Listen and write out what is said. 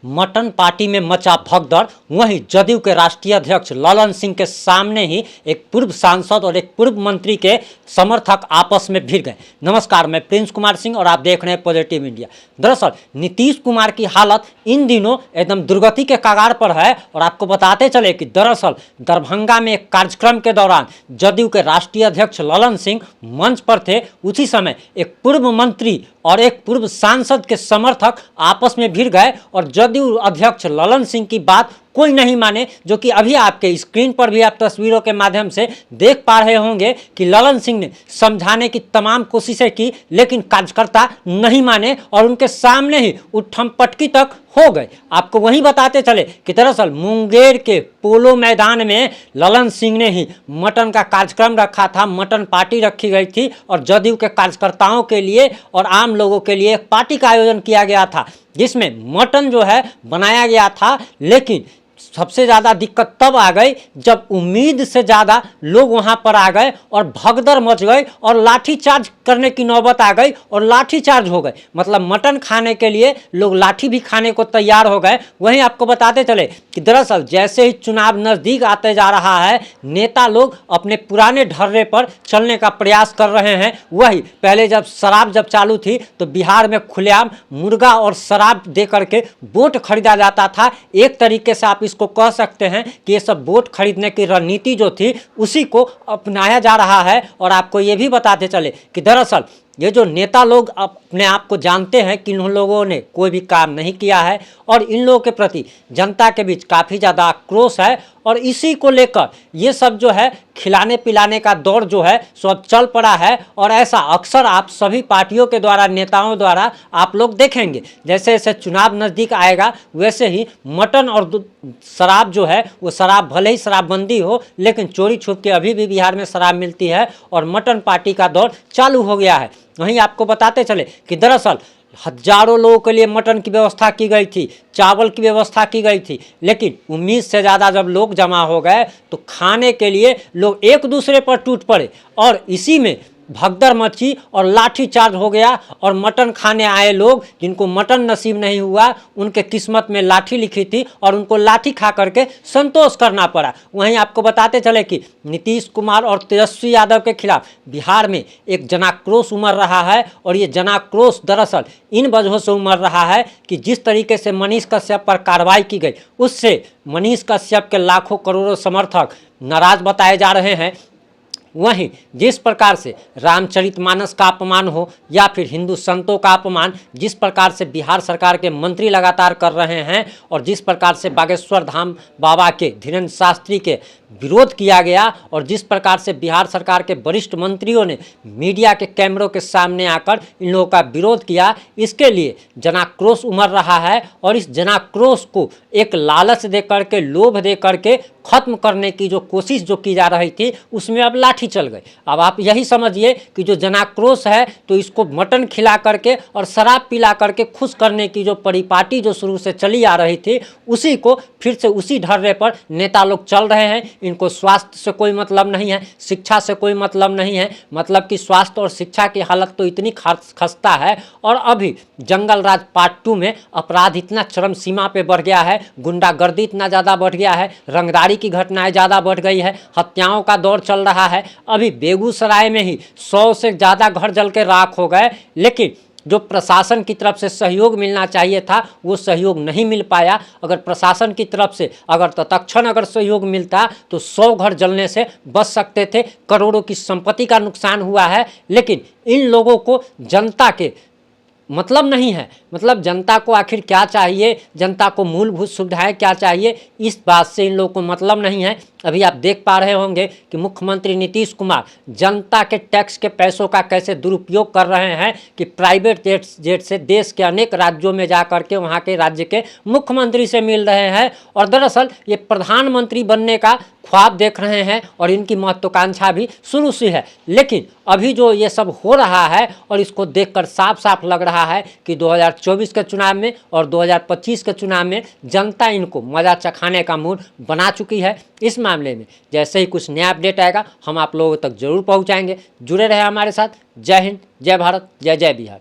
Mutton party में मचा भगदड़। वहीं जदयू के राष्ट्रीय अध्यक्ष ललन सिंह के सामने ही एक पूर्व सांसद और एक पूर्व मंत्री के समर्थक आपस में भिड़ गए। नमस्कार, मैं प्रिंस कुमार सिंह और आप देख रहे हैं पॉजिटिव इंडिया। दरअसल नीतीश कुमार की हालत इन दिनों एकदम दुर्गति के कगार पर है और आपको बताते चले कि दरअसल दरभंगा में एक कार्यक्रम के दौरान जदयू के राष्ट्रीय अध्यक्ष ललन सिंह मंच पर थे। उसी समय एक पूर्व मंत्री और एक पूर्व सांसद के समर्थक आपस में भिड़ गए और जदयू अध्यक्ष ललन सिंह की बात कोई नहीं माने, जो कि अभी आपके स्क्रीन पर भी आप तस्वीरों के माध्यम से देख पा रहे होंगे कि ललन सिंह ने समझाने की तमाम कोशिशें की, लेकिन कार्यकर्ता नहीं माने और उनके सामने ही उठम पटकी तक हो गए। आपको वहीं बताते चले कि दरअसल मुंगेर के पोलो मैदान में ललन सिंह ने ही मटन का कार्यक्रम रखा था, मटन पार्टी रखी गई थी और जदयू के कार्यकर्ताओं के लिए और आम लोगों के लिए एक पार्टी का आयोजन किया गया था, जिसमें मटन जो है बनाया गया था। लेकिन सबसे ज़्यादा दिक्कत तब आ गई जब उम्मीद से ज़्यादा लोग वहां पर आ गए और भगदड़ मच गई और लाठीचार्ज करने की नौबत आ गई और लाठीचार्ज हो गए। मतलब मटन खाने के लिए लोग लाठी भी खाने को तैयार हो गए। वहीं आपको बताते चले कि दरअसल जैसे ही चुनाव नज़दीक आते जा रहा है, नेता लोग अपने पुराने ढर्रे पर चलने का प्रयास कर रहे हैं। वही पहले जब शराब चालू थी तो बिहार में खुलेआम मुर्गा और शराब दे करके वोट खरीदा जाता था। एक तरीके से आप इसको कह सकते हैं कि ये सब वोट खरीदने की रणनीति जो थी उसी को अपनाया जा रहा है। और आपको ये भी बताते चले कि दरअसल ये जो नेता लोग अपने आप को जानते हैं कि इन लोगों ने कोई भी काम नहीं किया है और इन लोगों के प्रति जनता के बीच काफ़ी ज़्यादा आक्रोश है और इसी को लेकर ये सब जो है खिलाने पिलाने का दौर जो है सो अब चल पड़ा है। और ऐसा अक्सर आप सभी पार्टियों के द्वारा, नेताओं द्वारा आप लोग देखेंगे। जैसे जैसे चुनाव नज़दीक आएगा वैसे ही मटन और शराब जो है वो शराब भले ही शराबबंदी हो, लेकिन चोरी छुप के अभी भी बिहार में शराब मिलती है और मटन पार्टी का दौर चालू हो गया है। वहीं आपको बताते चले कि दरअसल हजारों लोगों के लिए मटन की व्यवस्था की गई थी, चावल की व्यवस्था की गई थी, लेकिन उम्मीद से ज़्यादा जब लोग जमा हो गए तो खाने के लिए लोग एक दूसरे पर टूट पड़े और इसी में भगदड़ मची और लाठीचार्ज हो गया। और मटन खाने आए लोग जिनको मटन नसीब नहीं हुआ, उनके किस्मत में लाठी लिखी थी और उनको लाठी खा करके संतोष करना पड़ा। वहीं आपको बताते चले कि नीतीश कुमार और तेजस्वी यादव के खिलाफ बिहार में एक जनाक्रोश उमड़ रहा है और ये जनाक्रोश दरअसल इन वजहों से उमड़ रहा है कि जिस तरीके से मनीष कश्यप पर कार्रवाई की गई, उससे मनीष कश्यप के लाखों करोड़ों समर्थक नाराज बताए जा रहे हैं। वहीं जिस प्रकार से रामचरितमानस का अपमान हो या फिर हिंदू संतों का अपमान जिस प्रकार से बिहार सरकार के मंत्री लगातार कर रहे हैं और जिस प्रकार से बागेश्वर धाम बाबा के धीरेन्द्र शास्त्री के विरोध किया गया और जिस प्रकार से बिहार सरकार के वरिष्ठ मंत्रियों ने मीडिया के कैमरों के सामने आकर इन लोगों का विरोध किया, इसके लिए जनाक्रोश उमड़ रहा है। और इस जनाक्रोश को एक लालच दे करके, लोभ दे करके खत्म करने की जो कोशिश जो की जा रही थी उसमें अब लाठी चल गई। अब आप यही समझिए कि जो जनाक्रोश है तो इसको मटन खिला करके और शराब पिला करके खुश करने की जो परिपाटी जो शुरू से चली आ रही थी, उसी को फिर से उसी ढर्रे पर नेता लोग चल रहे हैं। इनको स्वास्थ्य से कोई मतलब नहीं है, शिक्षा से कोई मतलब नहीं है। मतलब कि स्वास्थ्य और शिक्षा की हालत तो इतनी खस्ता है और अभी जंगल राज पार्ट 2 में अपराध इतना चरम सीमा पे बढ़ गया है, गुंडागर्दी इतना ज़्यादा बढ़ गया है, रंगदारी की घटनाएं ज़्यादा बढ़ गई है, हत्याओं का दौर चल रहा है। अभी बेगूसराय में ही 100 से ज़्यादा घर जल के राख हो गए, लेकिन जो प्रशासन की तरफ से सहयोग मिलना चाहिए था वो सहयोग नहीं मिल पाया। अगर प्रशासन की तरफ से अगर तत्क्षण अगर सहयोग मिलता तो 100 घर जलने से बच सकते थे। करोड़ों की संपत्ति का नुकसान हुआ है, लेकिन इन लोगों को जनता के मतलब नहीं है। मतलब जनता को आखिर क्या चाहिए, जनता को मूलभूत सुविधाएं क्या चाहिए, इस बात से इन लोगों को मतलब नहीं है। अभी आप देख पा रहे होंगे कि मुख्यमंत्री नीतीश कुमार जनता के टैक्स के पैसों का कैसे दुरुपयोग कर रहे हैं कि प्राइवेट जेट से देश के अनेक राज्यों में जा कर के वहाँ के राज्य के मुख्यमंत्री से मिल रहे हैं और दरअसल ये प्रधानमंत्री बनने का ख्वाब देख रहे हैं और इनकी महत्वाकांक्षा भी शुरू से है। लेकिन अभी जो ये सब हो रहा है और इसको देखकर साफ साफ लग रहा है कि 2024 के चुनाव में और 2025 के चुनाव में जनता इनको मज़ा चखाने का मूड बना चुकी है। इस मामले में जैसे ही कुछ नया अपडेट आएगा हम आप लोगों तक जरूर पहुंचाएंगे। जुड़े रहे हमारे साथ। जय हिंद, जय भारत, जय जय बिहार।